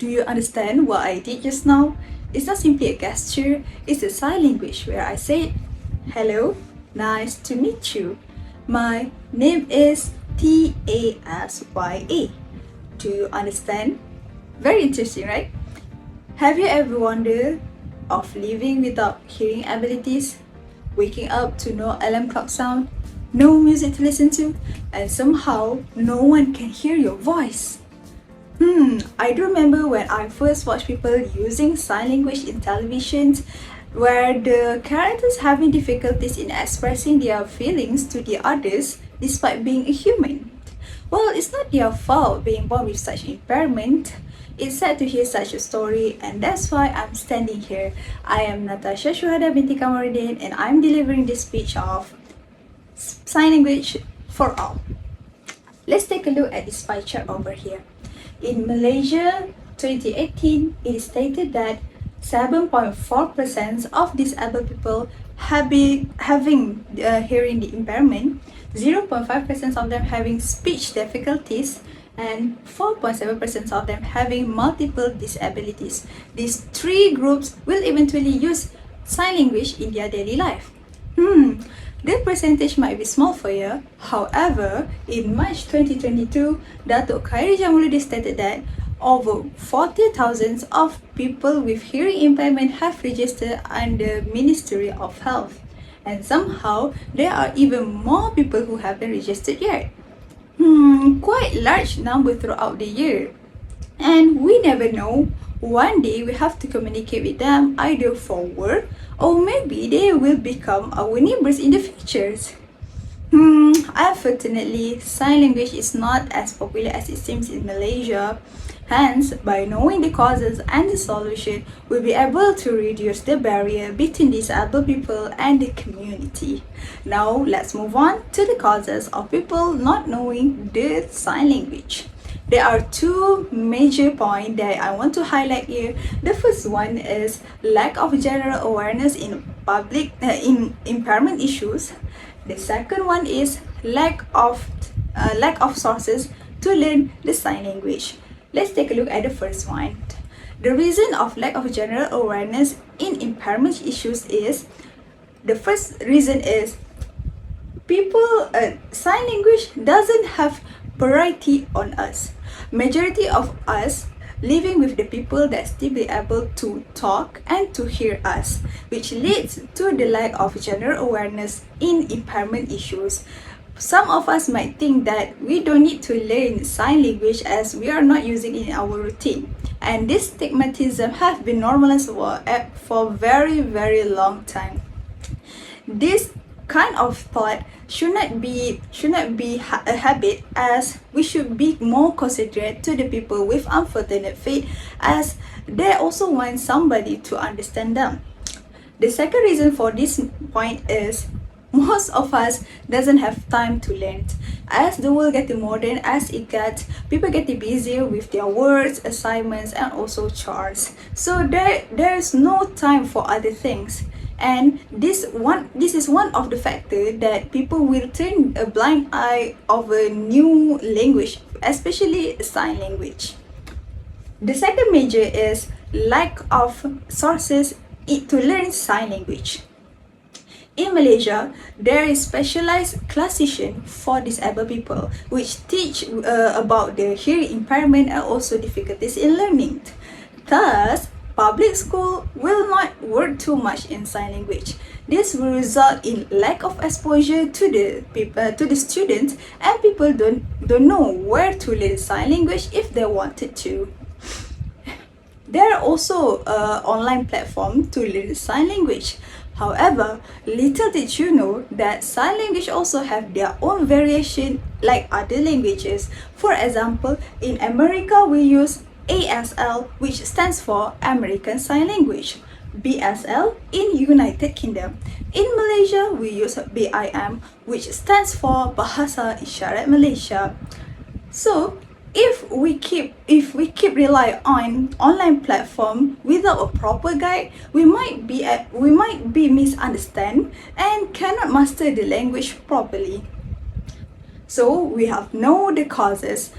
Do you understand what I did just now? It's not simply a gesture, it's a sign language where I say, "Hello, nice to meet you. My name is Tasya." Do you understand? Very interesting, right? Have you ever wondered of living without hearing abilities? Waking up to no alarm clock sound, no music to listen to, and somehow no one can hear your voice. I do remember when I first watched people using sign language in televisions where the characters having difficulties in expressing their feelings to the others despite being a human. Well, it's not their fault being born with such impairment. It's sad to hear such a story, and that's why I'm standing here. I am Natasha Syuhada binti Kamaruddin, and I'm delivering this speech of sign language for all. Let's take a look at this pie chart over here. In Malaysia 2018, it is stated that 7.4% of disabled people having hearing impairment, 0.5% of them having speech difficulties, and 4.7% of them having multiple disabilities. These three groups will eventually use sign language in their daily life. The percentage might be small for you. However, in March 2022, Datuk Khairi Jamuluddin stated that over 40,000 of people with hearing impairment have registered under Ministry of Health. And somehow, there are even more people who haven't registered yet. Quite large number throughout the year. And we never know, one day we have to communicate with them either for work or maybe they will become our neighbors in the future. Unfortunately, sign language is not as popular as it seems in Malaysia. Hence, by knowing the causes and the solution, we'll be able to reduce the barrier between disabled people and the community. Now, let's move on to the causes of people not knowing the sign language. There are two major points that I want to highlight here. The first one is lack of general awareness in in impairment issues. The second one is lack of sources to learn the sign language. Let's take a look at the first one. The reason of lack of general awareness in impairment issues is, the first reason is sign language doesn't have priority on us. Majority of us living with the people that still be able to talk and to hear us, which leads to the lack of general awareness in impairment issues. Some of us might think that we don't need to learn sign language as we are not using it in our routine. And this stigmatism has been normalized for very, very long time. This kind of thought should not be a habit, as we should be more considerate to the people with unfortunate fate, as they also want somebody to understand them. The second reason for this point is most of us doesn't have time to learn. As the world getting modern as it gets, people getting busier with their works, assignments, and also chores. So there is no time for other things. And this is one of the factors that people will turn a blind eye of a new language, especially sign language. The second major is lack of sources to learn sign language. In Malaysia, there is specialized classician for disabled people, which teach about the hearing impairment and also difficulties in learning. Thus, public school will not work too much in sign language. This will result in lack of exposure to the students, and people don't know where to learn sign language if they wanted to. There are also online platforms to learn sign language. However, little did you know that sign language also have their own variation like other languages. For example, in America we use ASL, which stands for American Sign Language, BSL in United Kingdom. In Malaysia, we use BIM, which stands for Bahasa Isyarat Malaysia. So, if we keep rely on online platform without a proper guide, we might be misunderstand and cannot master the language properly. So we have know the causes.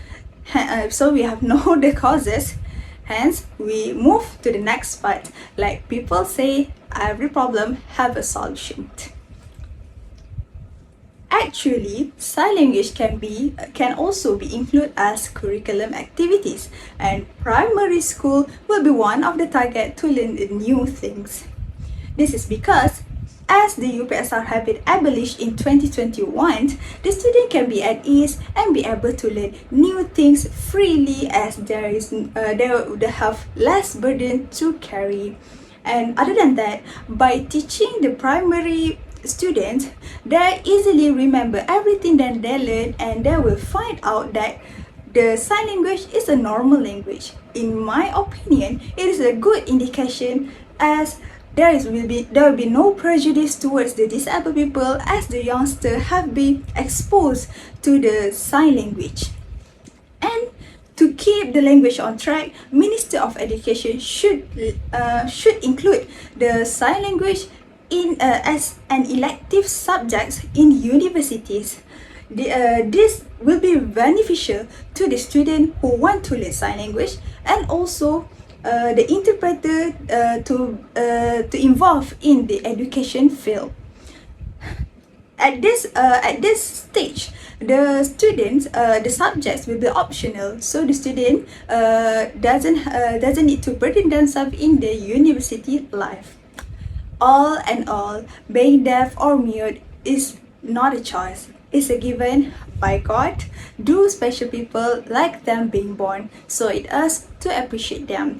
Hence, we move to the next part. Like people say, every problem have a solution. Actually, sign language can also be included as curriculum activities, and primary school will be one of the target to learn new things. This is because as the UPSR have been abolished in 2021, the student can be at ease and be able to learn new things freely as they would have less burden to carry. And other than that, by teaching the primary students, they easily remember everything that they learn, and they will find out that the sign language is a normal language. In my opinion, it is a good indication as there will be no prejudice towards the disabled people as the youngsters have been exposed to the sign language. And to keep the language on track, Minister of Education should include the sign language as an elective subject in universities. This will be beneficial to the student who want to learn sign language, and also the interpreter to involve in the education field. At this stage, the subjects will be optional, so the student doesn't need to burden themselves in the university life. All and all, being deaf or mute is not a choice. It's a given by God. Do special people like them being born, so it us to appreciate them.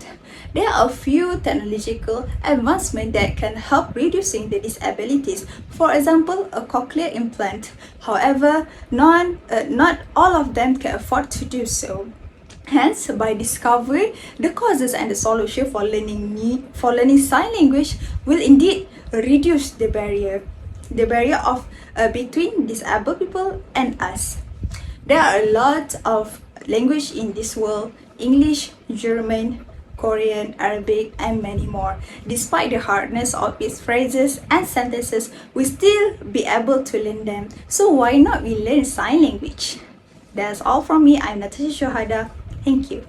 There are a few technological advancements that can help reducing the disabilities. For example, a cochlear implant. However, not all of them can afford to do so. Hence, by discovering the causes and the solution for learning sign language will indeed reduce the barrier of between disabled people and us. There are a lot of language in this world: English, German, Korean, Arabic, and many more. Despite the hardness of its phrases and sentences, we still be able to learn them. So why not we learn sign language? That's all from me. I'm Syuhada. Thank you.